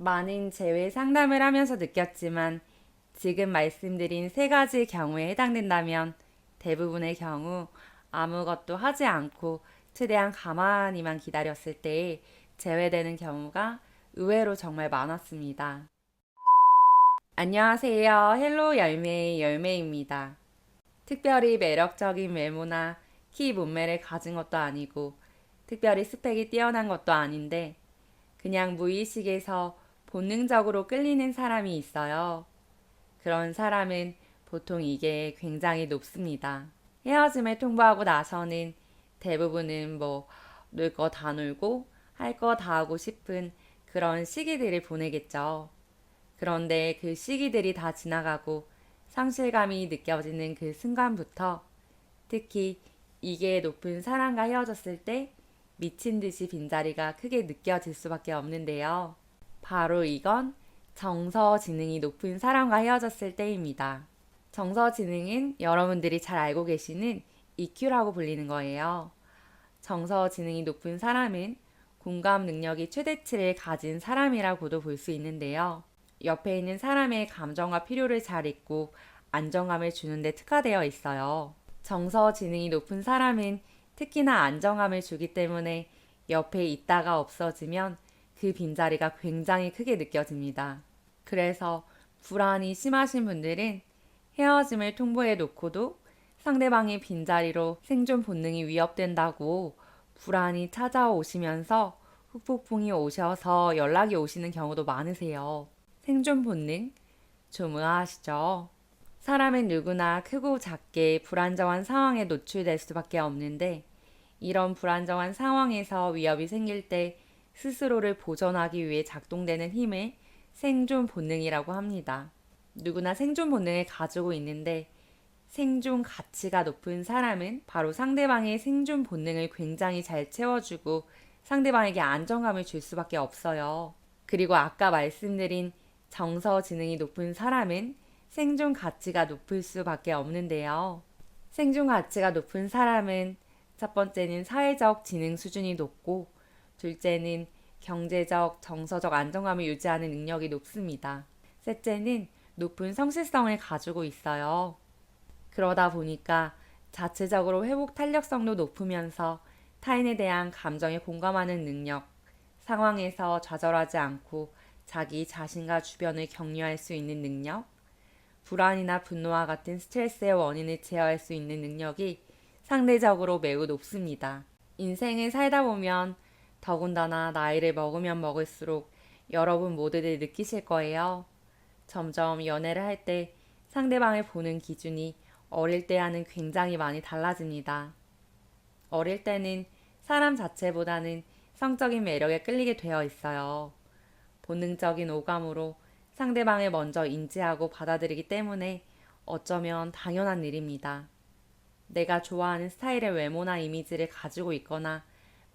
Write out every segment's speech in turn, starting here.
많은 재회 상담을 하면서 느꼈지만 지금 말씀드린 세 가지 경우에 해당된다면 대부분의 경우 아무것도 하지 않고 최대한 가만히만 기다렸을 때 제외되는 경우가 의외로 정말 많았습니다. 안녕하세요. 헬로 열매의 열매입니다. 특별히 매력적인 외모나 키 몸매를 가진 것도 아니고 특별히 스펙이 뛰어난 것도 아닌데 그냥 무의식에서 본능적으로 끌리는 사람이 있어요. 그런 사람은 보통 이게 굉장히 높습니다. 헤어짐을 통보하고 나서는 대부분은 놀 거 다 놀고 할 거 다 하고 싶은 그런 시기들을 보내겠죠. 그런데 그 시기들이 다 지나가고 상실감이 느껴지는 그 순간부터 특히 이게 높은 사람과 헤어졌을 때 미친 듯이 빈자리가 크게 느껴질 수밖에 없는데요. 바로 이건 정서지능이 높은 사람과 헤어졌을 때입니다. 정서지능은 여러분들이 잘 알고 계시는 EQ라고 불리는 거예요. 정서지능이 높은 사람은 공감 능력이 최대치를 가진 사람이라고도 볼 수 있는데요. 옆에 있는 사람의 감정과 필요를 잘 읽고 안정감을 주는데 특화되어 있어요. 정서지능이 높은 사람은 특히나 안정감을 주기 때문에 옆에 있다가 없어지면 그 빈자리가 굉장히 크게 느껴집니다. 그래서 불안이 심하신 분들은 헤어짐을 통보해 놓고도 상대방의 빈자리로 생존 본능이 위협된다고 불안이 찾아오시면서 후폭풍이 오셔서 연락이 오시는 경우도 많으세요. 생존 본능? 좀 의아하시죠? 사람은 누구나 크고 작게 불안정한 상황에 노출될 수밖에 없는데 이런 불안정한 상황에서 위협이 생길 때 스스로를 보존하기 위해 작동되는 힘을 생존 본능이라고 합니다. 누구나 생존 본능을 가지고 있는데 생존 가치가 높은 사람은 바로 상대방의 생존 본능을 굉장히 잘 채워주고 상대방에게 안정감을 줄 수밖에 없어요. 그리고 아까 말씀드린 정서 지능이 높은 사람은 생존 가치가 높을 수밖에 없는데요. 생존 가치가 높은 사람은 첫 번째는 사회적 지능 수준이 높고 둘째는 경제적, 정서적 안정감을 유지하는 능력이 높습니다. 셋째는 높은 성실성을 가지고 있어요. 그러다 보니까 자체적으로 회복 탄력성도 높으면서 타인에 대한 감정에 공감하는 능력, 상황에서 좌절하지 않고 자기 자신과 주변을 격려할 수 있는 능력, 불안이나 분노와 같은 스트레스의 원인을 제어할 수 있는 능력이 상대적으로 매우 높습니다. 인생을 살다 보면 더군다나 나이를 먹으면 먹을수록 여러분 모두들 느끼실 거예요. 점점 연애를 할 때 상대방을 보는 기준이 어릴 때와는 굉장히 많이 달라집니다. 어릴 때는 사람 자체보다는 성적인 매력에 끌리게 되어 있어요. 본능적인 오감으로 상대방을 먼저 인지하고 받아들이기 때문에 어쩌면 당연한 일입니다. 내가 좋아하는 스타일의 외모나 이미지를 가지고 있거나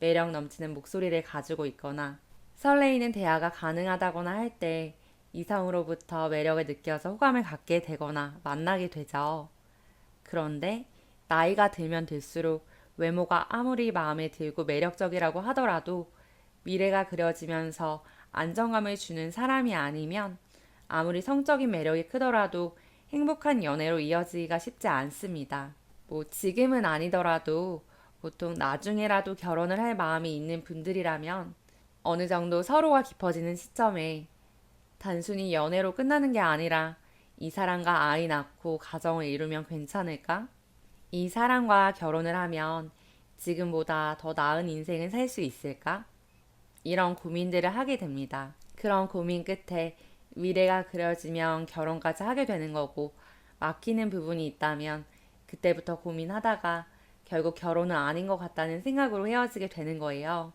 매력 넘치는 목소리를 가지고 있거나 설레이는 대화가 가능하다거나 할 때 이성으로부터 매력을 느껴서 호감을 갖게 되거나 만나게 되죠. 그런데 나이가 들면 들수록 외모가 아무리 마음에 들고 매력적이라고 하더라도 미래가 그려지면서 안정감을 주는 사람이 아니면 아무리 성적인 매력이 크더라도 행복한 연애로 이어지기가 쉽지 않습니다. 지금은 아니더라도 보통 나중에라도 결혼을 할 마음이 있는 분들이라면 어느 정도 서로가 깊어지는 시점에 단순히 연애로 끝나는 게 아니라 이 사람과 아이 낳고 가정을 이루면 괜찮을까? 이 사람과 결혼을 하면 지금보다 더 나은 인생을 살 수 있을까? 이런 고민들을 하게 됩니다. 그런 고민 끝에 미래가 그려지면 결혼까지 하게 되는 거고 막히는 부분이 있다면 그때부터 고민하다가 결국 결혼은 아닌 것 같다는 생각으로 헤어지게 되는 거예요.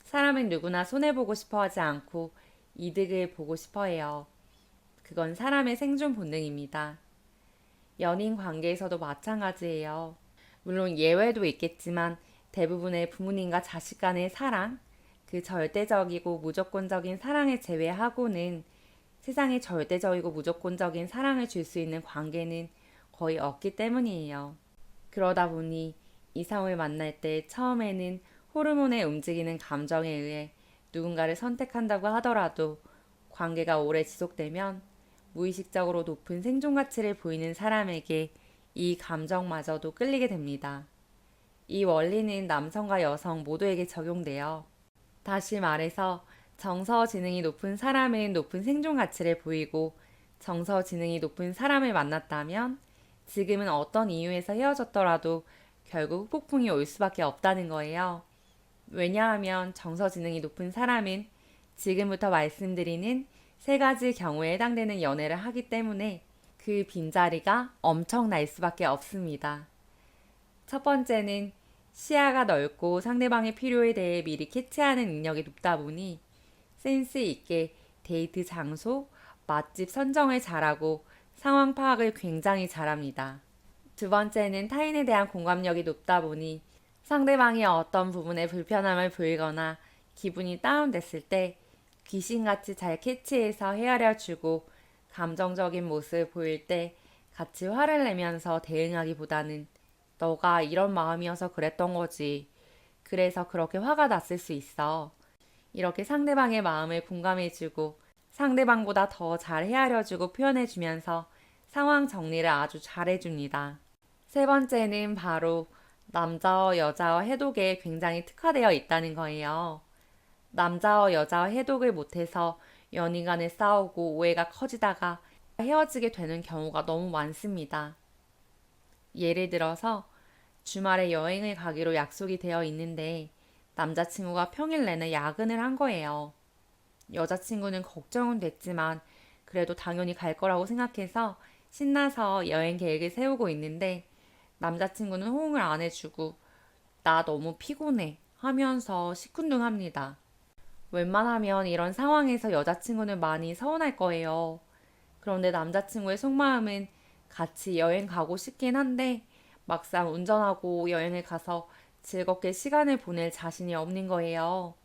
사람은 누구나 손해보고 싶어 하지 않고 이득을 보고 싶어 해요. 그건 사람의 생존 본능입니다. 연인 관계에서도 마찬가지예요. 물론 예외도 있겠지만 대부분의 부모님과 자식 간의 사랑, 그 절대적이고 무조건적인 사랑을 제외하고는 세상에 절대적이고 무조건적인 사랑을 줄 수 있는 관계는 거의 없기 때문이에요. 그러다 보니 이성을 만날 때 처음에는 호르몬에 움직이는 감정에 의해 누군가를 선택한다고 하더라도 관계가 오래 지속되면 무의식적으로 높은 생존 가치를 보이는 사람에게 이 감정마저도 끌리게 됩니다. 이 원리는 남성과 여성 모두에게 적용돼요. 다시 말해서 정서 지능이 높은 사람은 높은 생존 가치를 보이고 정서 지능이 높은 사람을 만났다면 지금은 어떤 이유에서 헤어졌더라도 결국 폭풍이 올 수밖에 없다는 거예요. 왜냐하면 정서 지능이 높은 사람은 지금부터 말씀드리는 세 가지 경우에 해당되는 연애를 하기 때문에 그 빈자리가 엄청날 수밖에 없습니다. 첫 번째는 시야가 넓고 상대방의 필요에 대해 미리 캐치하는 능력이 높다 보니 센스 있게 데이트 장소, 맛집 선정을 잘하고 상황 파악을 굉장히 잘합니다. 두 번째는 타인에 대한 공감력이 높다 보니 상대방이 어떤 부분에 불편함을 보이거나 기분이 다운됐을 때 귀신같이 잘 캐치해서 헤아려주고 감정적인 모습을 보일 때 같이 화를 내면서 대응하기보다는 너가 이런 마음이어서 그랬던 거지. 그래서 그렇게 화가 났을 수 있어. 이렇게 상대방의 마음을 공감해주고 상대방보다 더 잘 헤아려주고 표현해주면서 상황 정리를 아주 잘해줍니다. 세 번째는 바로 남자와 여자와 해독에 굉장히 특화되어 있다는 거예요. 남자와 여자와 해독을 못해서 연인 간에 싸우고 오해가 커지다가 헤어지게 되는 경우가 너무 많습니다. 예를 들어서 주말에 여행을 가기로 약속이 되어 있는데 남자친구가 평일 내내 야근을 한 거예요. 여자친구는 걱정은 됐지만 그래도 당연히 갈 거라고 생각해서 신나서 여행 계획을 세우고 있는데 남자친구는 호응을 안 해주고 나 너무 피곤해 하면서 시큰둥합니다. 웬만하면 이런 상황에서 여자친구는 많이 서운할 거예요. 그런데 남자친구의 속마음은 같이 여행 가고 싶긴 한데 막상 운전하고 여행을 가서 즐겁게 시간을 보낼 자신이 없는 거예요.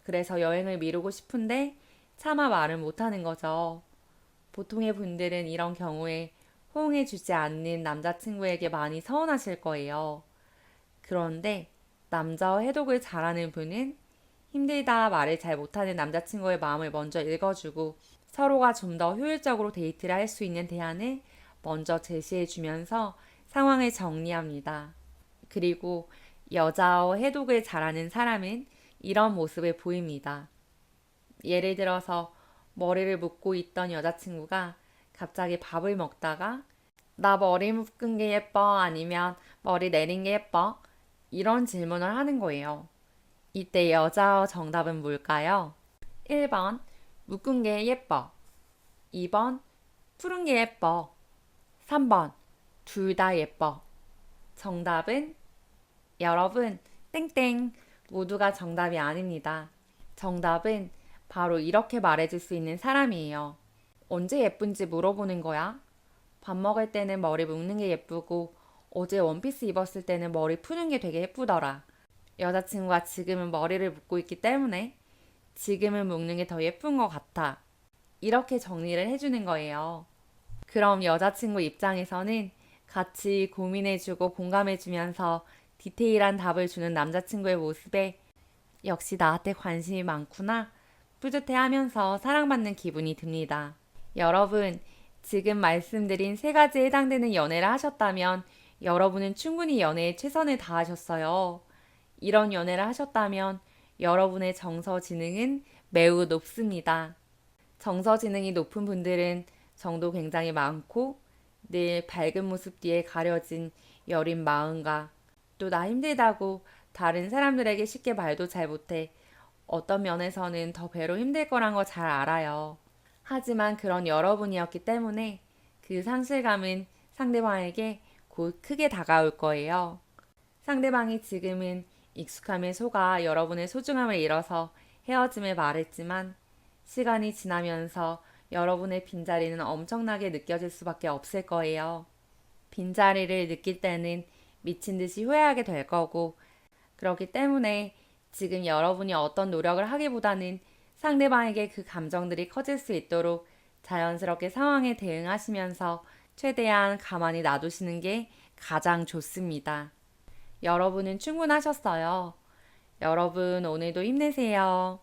그래서 여행을 미루고 싶은데 차마 말을 못하는 거죠. 보통의 분들은 이런 경우에 호응해주지 않는 남자친구에게 많이 서운하실 거예요. 그런데 남자와 해독을 잘하는 분은 힘들다 말을 잘 못하는 남자친구의 마음을 먼저 읽어주고 서로가 좀 더 효율적으로 데이트를 할 수 있는 대안을 먼저 제시해주면서 상황을 정리합니다. 그리고 여자와 해독을 잘하는 사람은 이런 모습을 보입니다. 예를 들어서 머리를 묶고 있던 여자친구가 갑자기 밥을 먹다가 나 머리 묶은 게 예뻐? 아니면 머리 내린 게 예뻐? 이런 질문을 하는 거예요. 이때 여자 정답은 뭘까요? 1번 묶은 게 예뻐. 2번 푸른 게 예뻐. 3번 둘 다 예뻐. 정답은 여러분 땡땡 모두가 정답이 아닙니다. 정답은 바로 이렇게 말해줄 수 있는 사람이에요. 언제 예쁜지 물어보는 거야? 밥 먹을 때는 머리 묶는 게 예쁘고 어제 원피스 입었을 때는 머리 푸는 게 되게 예쁘더라. 여자친구가 지금은 머리를 묶고 있기 때문에 지금은 묶는 게 더 예쁜 것 같아. 이렇게 정리를 해주는 거예요. 그럼 여자친구 입장에서는 같이 고민해주고 공감해주면서 디테일한 답을 주는 남자친구의 모습에 역시 나한테 관심이 많구나 뿌듯해하면서 사랑받는 기분이 듭니다. 여러분, 지금 말씀드린 세 가지에 해당되는 연애를 하셨다면 여러분은 충분히 연애에 최선을 다하셨어요. 이런 연애를 하셨다면 여러분의 정서 지능은 매우 높습니다. 정서 지능이 높은 분들은 정도 굉장히 많고 늘 밝은 모습 뒤에 가려진 여린 마음과 또 나 힘들다고 다른 사람들에게 쉽게 말도 잘 못해 어떤 면에서는 더 배로 힘들 거란 거 잘 알아요. 하지만 그런 여러분이었기 때문에 그 상실감은 상대방에게 곧 크게 다가올 거예요. 상대방이 지금은 익숙함에 속아 여러분의 소중함을 잃어서 헤어짐을 말했지만 시간이 지나면서 여러분의 빈자리는 엄청나게 느껴질 수밖에 없을 거예요. 빈자리를 느낄 때는 미친 듯이 후회하게 될 거고, 그렇기 때문에 지금 여러분이 어떤 노력을 하기보다는 상대방에게 그 감정들이 커질 수 있도록 자연스럽게 상황에 대응하시면서 최대한 가만히 놔두시는 게 가장 좋습니다. 여러분은 충분하셨어요. 여러분 오늘도 힘내세요.